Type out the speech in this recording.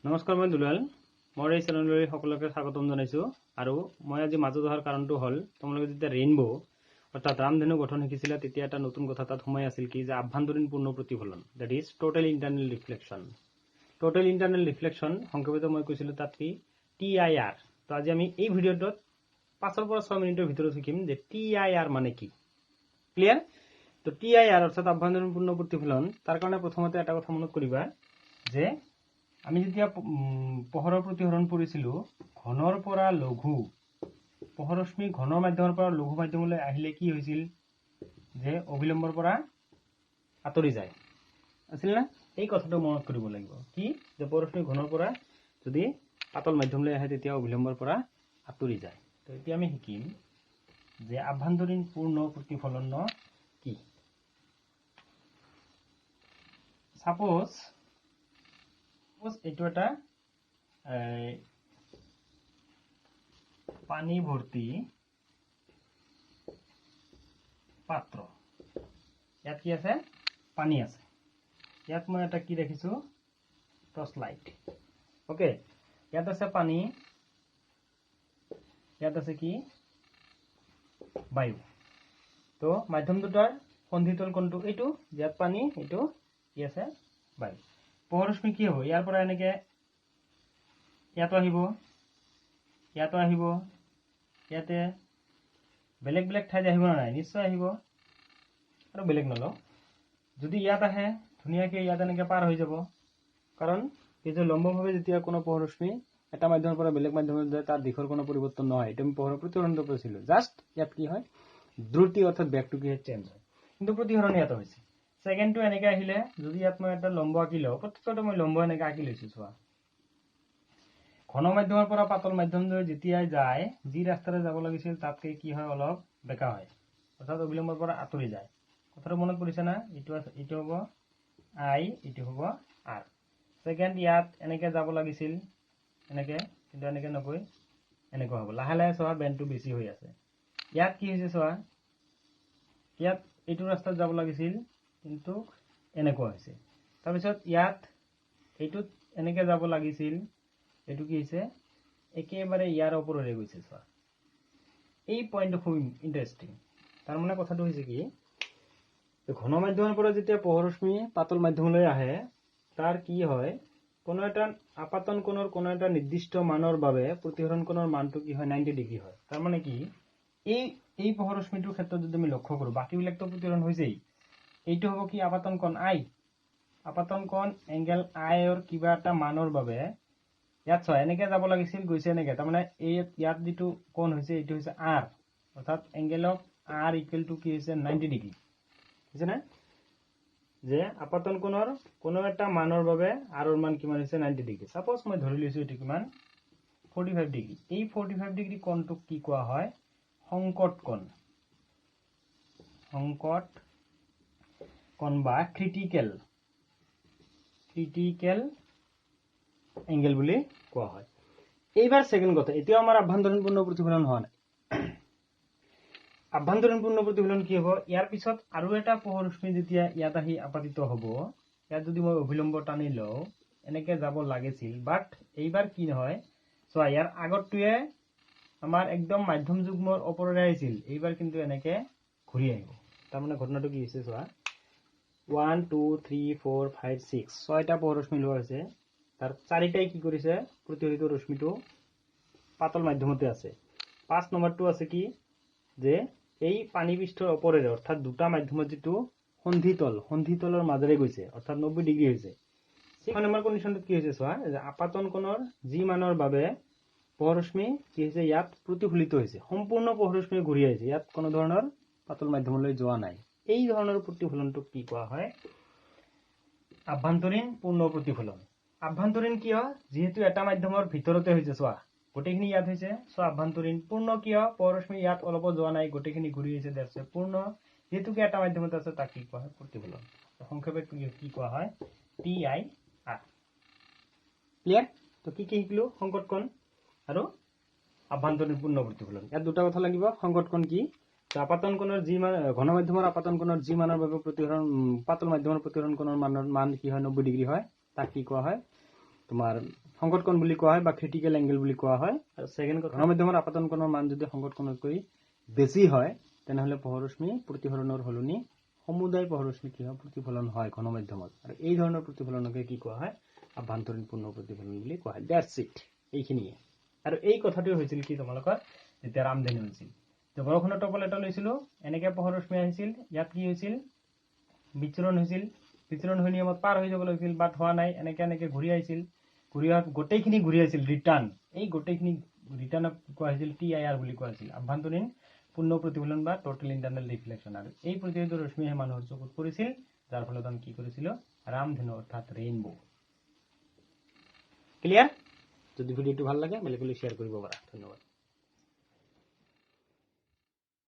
নমস্কাৰ, মই দুলাল। মোৰ এই চেনেললৈ সকলোকে স্বাগতম জনাইছো। আৰু মই আজি মাজত অহাৰ কাৰণটো হ'ল, তোমালোকে যেতিয়া ৰেইনবো অৰ্থাৎ ৰামধেনু গঠন শিকিছিলা, তেতিয়া এটা নতুন কথা তাত সোমাই আছিল কি যে আভ্যন্তৰীণ পূৰ্ণ প্ৰতিফলন, that is total internal reflection. Total internal reflection সংক্ষেপতে মই কৈছিলোঁ তাত কি TIR। তো আজি আমি এই ভিডিঅ'টোত 5 পৰা 6 মিনিটৰ ভিতৰত শিকিম যে TIR মানে কি। ক্লিয়াৰ? তো TIR অৰ্থাৎ আভ্যন্তৰীণ পূৰ্ণ প্ৰতিফলন, তাৰ কাৰণে প্ৰথমতে এটা কথা মনত কৰিবা যে আমি যেতিয়া পোহৰৰ প্ৰতিফলন পঢ়িছিলোঁ, ঘনৰ পৰা লঘু পোহৰশ্মি ঘনৰ মাধ্যমৰ পৰা লঘু মাধ্যমলৈ আহিলে কি হৈছিল যে অবিলম্বৰ পৰা আঁতৰি যায় আছিল না। এই কথাটো মনত কৰিব লাগিব কি যে পোহৰশ্মি ঘনৰ পৰা যদি পাতল মাধ্যমলৈ আহে তেতিয়া অবিলম্বৰ পৰা আঁতৰি যায়। তো এতিয়া আমি শিকিম যে আভ্যন্তৰীণ পূৰ্ণ প্ৰতিফলন কি। সাপোজ এইটো এটা পানী ভৰ্তি পাত্ৰ, ইয়াত কি আছে? পানী আছে। ইয়াত মই এটা কি ৰাখিছো? Torch light. ওকে, ইয়াত আছে পানী, ইয়াত আছে কি? বায়ু। তো মাধ্যম দুটাৰ সন্ধিতল কোণটো এইটো, ইয়াত পানী, এইটো কি আছে? বায়ু। পোহৰশ্মি কি হ'ব? ইয়াৰ পৰা এনেকে ইয়াতো আহিব, ইয়াতো আহিব, ইয়াতে বেলেগ বেলেগ ঠাইত আহিব না নাই? নিশ্চয় আহিব। আৰু বেলেগ নলওঁ, যদি ইয়াত আহে ধুনীয়াকৈ ইয়াত এনেকৈ পাৰ হৈ যাব। কাৰণ এই যে লম্বভাৱে যেতিয়া কোনো পোহৰশ্মি এটা মাধ্যমৰ পৰা বেলেগ মাধ্যমত যায় তাৰ দিশৰ কোনো পৰিৱৰ্তন নহয়। এইটো আমি পোহৰৰ প্ৰতিফলনটো পাইছিলোঁ। জাষ্ট ইয়াত কি হয়? দ্ৰুতি অৰ্থাৎ বেগটো কি চেঞ্জ হয়, কিন্তু প্ৰতিফলন ইয়াতো হৈছে। ছেকেণ্ডটো এনেকৈ আহিলে, যদি ইয়াত মই এটা লম্ব আঁকি লওঁ, প্ৰত্যেকটো মই লম্ব এনেকৈ আঁকি লৈছোঁ। চোৱা, ঘন মাধ্যমৰ পৰা পাতল মাধ্যমলৈ যেতিয়াই যায়, যি ৰাস্তাৰে যাব লাগিছিল তাতকৈ কি হয়? অলপ বেকা হয়, অৰ্থাৎ অবিলম্বৰ পৰা আঁতৰি যায়। কথাটো মনত পৰিছে না? এইটো হ'ব I, এইটো হ'ব R। ছেকেণ্ড ইয়াত এনেকৈ যাব লাগিছিল, এনেকৈ, কিন্তু এনেকৈ নগৈ এনেকুৱা হ'ব। লাহে লাহে চোৱা বেণ্ডটো বেছি হৈ আছে। ইয়াত কি হৈছে? চোৱা, ইয়াত এইটো ৰাস্তাত যাব লাগিছিল কিন্তু এনেকুৱা হৈছে। তাৰপিছত ইয়াত এইটোত এনেকৈ যাব লাগিছিল, এইটো কি হৈছে? একেবাৰে ইয়াৰ ওপৰলৈ গৈছে। চোৱা, এই পইণ্টটো খুব ইণ্টাৰেষ্টিং। তাৰমানে কথাটো হৈছে কি, ঘন মাধ্যমৰ পৰা যেতিয়া পোহৰশ্মি পাতল মাধ্যমলৈ আহে, তাৰ কি হয়? কোনো এটা আপাতন কোণৰ কোনো এটা নিৰ্দিষ্ট মানৰ বাবে প্ৰতিফলন কোণৰ মানটো কি হয়? 90 ডিগ্ৰী হয়। তাৰমানে কি, এই পোহৰশ্মিটোৰ ক্ষেত্ৰত যদি আমি লক্ষ্য কৰোঁ, বাকীবিলাকতো প্ৰতিফলন হৈছেই। এইটো হ'ব কি? আপাতন কোণ I। আপাতন কোণ এংগেল I ৰ কিবা এটা মানৰ বাবে ইয়াত চোৱা এনেকৈ যাব লাগিছিল, গৈছে এনেকৈ। তাৰমানে ইয়াত যিটো কোণ হৈছে এইটো হৈছে R, অৰ্থাৎ angle of R equal to কি হৈছে? 90 ডিগ্ৰী হৈছে না। যে আপাতন কোণৰ কোনো এটা মানৰ বাবে R ৰ মান কিমান হৈছে? 90 ডিগ্ৰী। সাপোজ মই ধৰি লৈছোঁ এইটো কিমান? 45 ডিগ্ৰী। এই 45 ডিগ্ৰী কোণটোক কি কোৱা হয়? সংকট কোণ। সংকট কোণ বা ক্ৰিটিকেল এংগেল বুলি কোৱা হয়। এইবাৰ ছেকেণ্ড কথা, এতিয়াও আমাৰ আভ্যন্তৰীণ পূৰ্ণ প্ৰতিফলন হোৱা নাই। আভ্যন্তৰীণ পূৰ্ণ প্ৰতিফলন কি হ'ব? ইয়াৰ পিছত আৰু এটা পোহৰশ্মি যেতিয়া ইয়াত আহি আপাতিত হ'ব, ইয়াত যদি মই অভিলম্ব টানি লওঁ, এনেকৈ যাব লাগিছিল, বাট এইবাৰ কি নহয়? চোৱা, ইয়াৰ আগতটোৱে আমাৰ একদম মাধ্যম যুগ্মৰ ওপৰলৈ আহিছিল, এইবাৰ কিন্তু এনেকৈ ঘূৰি আহিব। তাৰমানে ঘটনাটো কি হৈছে? চোৱা, 1 2 3 4 5 6 6টা পোহৰশ্মি লোৱা হৈছে। তাৰ 4টাই কি কৰিছে? প্ৰতিফলিত ৰশ্মিটো পাতল মাধ্যমতে আছে। 5 নম্বৰটো আছে কি যে এই পানী পৃষ্ঠৰ ওপৰেৰে, অৰ্থাৎ দুটা মাধ্যমত যিটো সন্ধিতলৰ মাজেৰে গৈছে, অৰ্থাৎ 90 ডিগ্ৰী হৈছে। 6 নম্বৰ কণ্ডিশ্যনটোত কি হৈছে? চোৱা, যে আপাতন কোণৰ যি মানৰ বাবে পোহৰশ্মি কি হৈছে? ইয়াত প্ৰতিফলিত হৈছে, সম্পূৰ্ণ পোহৰশ্মি ঘূৰি আহিছে, ইয়াত কোনো ধৰণৰ পাতল মাধ্যমলৈ যোৱা নাই। এই ধৰণৰ প্ৰতিফলনটোক কি কোৱা হয়? আভ্যন্তৰীণ পূৰ্ণ প্ৰতিফলন। আভ্যন্তৰীণ কিয়? যিহেতু এটা মাধ্যমৰ ভিতৰতে হৈছে। চোৱা, গোটেইখিনি ইয়াত হৈছে। চোৱা, আভ্যন্তৰীণ। পূৰ্ণ কিয়? পোহৰশ্মি ইয়াত অলপো যোৱা নাই, গোটেইখিনি ঘূৰি আহিছে, দ্যাটছ পূৰ্ণ। যিহেতুকে এটা মাধ্যমত আছে তাক কি কোৱা হয়? প্ৰতিফলন। সংক্ষেপে কি কোৱা হয়? TIR। ক্লিয়াৰ? তো কি শিকিলো? সংকট কোণ আৰু আভ্যন্তৰীণ পূৰ্ণ প্ৰতিফলন। ইয়াত দুটা কথা লাগিব। সংকট কোণ কি? আপাতন কোণৰ যি মান, ঘন মাধ্যমৰ আপাতন কোণৰ যি মানৰ বাবে প্ৰতিফলন পাতল মাধ্যমৰ প্ৰতিফলন কোণৰ মান কি হয়? 90 ডিগ্ৰী হয়, তাক কি কোৱা হয়? তোমাৰ সংকট কোণ বুলি কোৱা হয় বা ক্ৰিটিকেল এংগেল বুলি কোৱা হয়। আৰু সেকেন্ড কথা, ঘনমাধ্যমৰ আপতন কোণৰ মান যদি সংকট কোণতকৈ বেছি হয় তেনেহলে পোহৰশ্মি প্ৰতিফলনৰ হলনি সমুদায় পোহৰশ্মি কি হয় প্ৰতিফলন হয় ঘনমাধ্যমত। আৰু এই ধৰণৰ প্ৰতিফলনকে কি কোৱা হয় আভ্যন্তৰীণ পূৰ্ণ প্ৰতিফলন বুলি কোৱা হয়। দ্যাটছ ইট, এইখিনিয়ে। আৰু এই কথাটো হৈছিল কি তোমালোকৰ যেতিয়া ৰামধেনু হৈছিল, বৰষুণৰ টোপল এটা লৈছিলো, এনেকে পোহৰশ্মি আহিছিল, ইয়াত কি হৈছিল বিচৰণ হৈছিল, বিচৰণ হৈ নিয়মত পাৰ হৈ যাব লাগিছিল, বাট হোৱা নাই, এনেকে এনেকে ঘূৰি আহিছিল, ঘূৰি অহা গোটেইখিনি ঘূৰি আহিছিল ৰিটাৰ্ণ, এই গোটেইখিনি ৰিটাৰ্ণক কোৱা হৈছিল TIR বুলি কোৱা হৈছিল, আভ্যন্তৰীণ পূৰ্ণ প্ৰতিফলন বা টোটেল ইন্টাৰনেল ৰিফ্লেকশন। আৰু এই প্ৰতিফলিত ৰশ্মিহে মানুহৰ চকুত পৰিছিল, যাৰ ফলত আমি কি কৰিছিলো ৰামধেনু অৰ্থাৎ ৰেইনবো। ক্লিয়াৰ? যদি ভিডিওটো ভাল লাগে বেলেগলৈ শ্বেয়াৰ কৰিব পাৰা। ধন্যবাদ।